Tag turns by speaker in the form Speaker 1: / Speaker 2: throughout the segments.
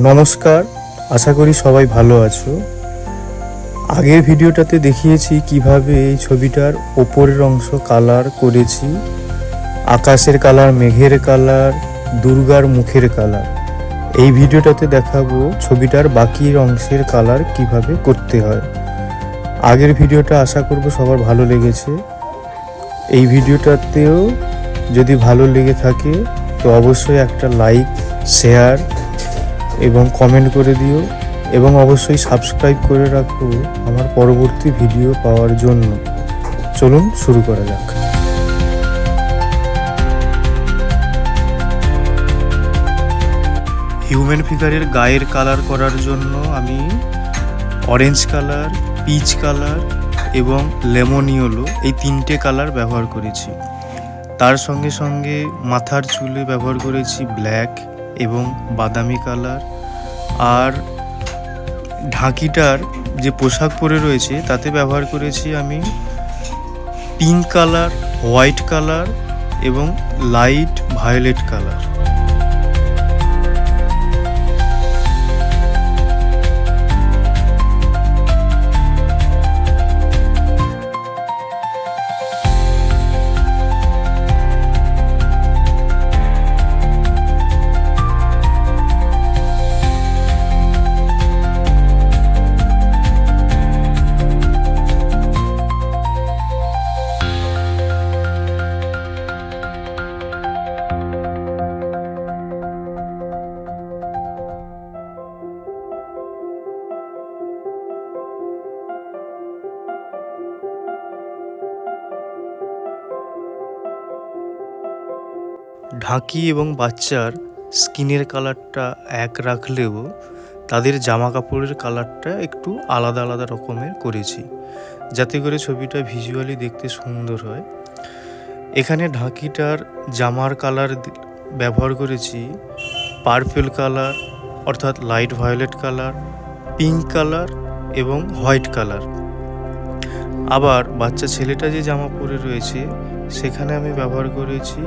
Speaker 1: নমস্কার, আশা করি সবাই ভালো আছো। আগের ভিডিওটাতে দেখিয়েছি কিভাবে এই ছবিটার ওপরের অংশ কালার করেছি। আকাশের কালার, মেঘের কালার, দুর্গার মুখের কালার। এই ভিডিওটাতে দেখাবো ছবিটার বাকি অংশের কালার কিভাবে করতে হয়। আগের ভিডিওটা আশা করব সবার ভালো লেগেছে। এই ভিডিওটাতেও যদি ভালো লেগে থাকে তো অবশ্যই একটা লাইক, শেয়ার এবং কমেন্ট করে দিও, এবং অবশ্যই সাবস্ক্রাইব করে রাখো আমার পরবর্তী ভিডিও পাওয়ার জন্য। চলুন শুরু করা যাক। হিউম্যান ফিগারের গায়ের কালার করার জন্য আমি অরেঞ্জ কালার, পিচ কালার এবং লেমন ইয়েলো এই তিনটে কালার ব্যবহার করেছি। তার সঙ্গে সঙ্গে মাথার চুলে ব্যবহার করেছি ব্ল্যাক এবং বাদামি কালার। আর ঢাকিটার যে পোশাক পরে রয়েছে তাতে ব্যবহার করেছি আমি পিঙ্ক কালার, হোয়াইট কালার এবং লাইট ভায়োলেট কালার। ঢাকি এবং বাচ্চার স্কিনের কালারটা এক রাখলেও তাদের জামা কাপড়ের কালারটা একটু আলাদা আলাদা রকমের করেছি, যাতে করে ছবিটা ভিজুয়ালি দেখতে সুন্দর হয়। এখানে ঢাকিটার জামার কালার ব্যবহার করেছি পার্পল কালার অর্থাৎ light violet colour, pink colour এবং হোয়াইট কালার। আবার বাচ্চা ছেলেটা যে জামা পরে রয়েছে সেখানে আমি ব্যবহার করেছি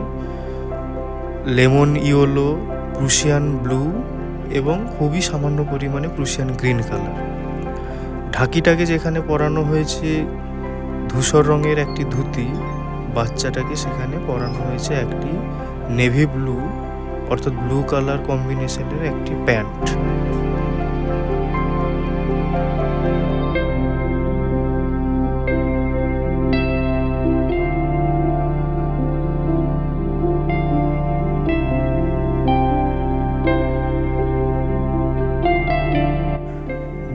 Speaker 1: লেমন ইয়েলো, প্রুশিয়ান ব্লু এবং খুবই সামান্য পরিমাণে প্রুশিয়ান গ্রিন কালার। ঢাকিটাকে যেখানে পরানো হয়েছে ধূসর রঙের একটি ধুতি, বাচ্চাটাকে সেখানে পরানো হয়েছে একটি নেভি ব্লু অর্থাৎ ব্লু কালার কম্বিনেশনের একটি প্যান্ট।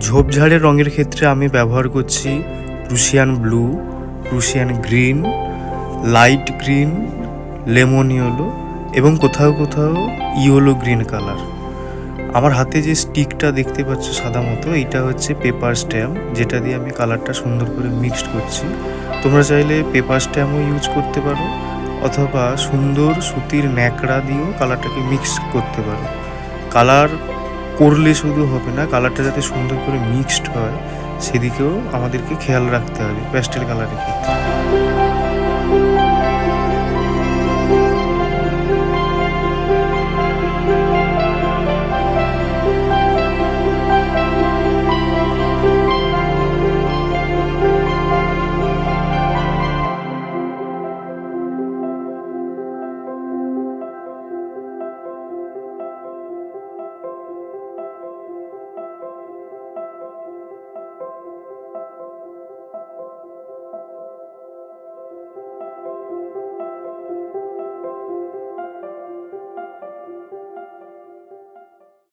Speaker 1: ঝোপঝাড়ের রঙের ক্ষেত্রে আমি ব্যবহার করছি Prussian blue, Prussian green, light green, lemon yellow এবং কোথাও কোথাও ইয়েলো গ্রিন কালার। আমার হাতে যে স্টিকটা দেখতে পাচ্ছ সাদা মতো, এইটা হচ্ছে পেপার স্ট্যাম্প, যেটা দিয়ে আমি কালারটা সুন্দর করে মিক্সড করছি। তোমরা চাইলে পেপার স্ট্যাম্পও ইউজ করতে পারো অথবা সুন্দর সুতির ন্যাকড়া দিয়েও কালারটাকে মিক্স করতে পারো। কালার করলে শুধু হবে না, কালারটা যাতে সুন্দর করে মিক্সড হয় সেদিকেও আমাদেরকে খেয়াল রাখতে হবে প্যাস্টেল কালারের ক্ষেত্রে।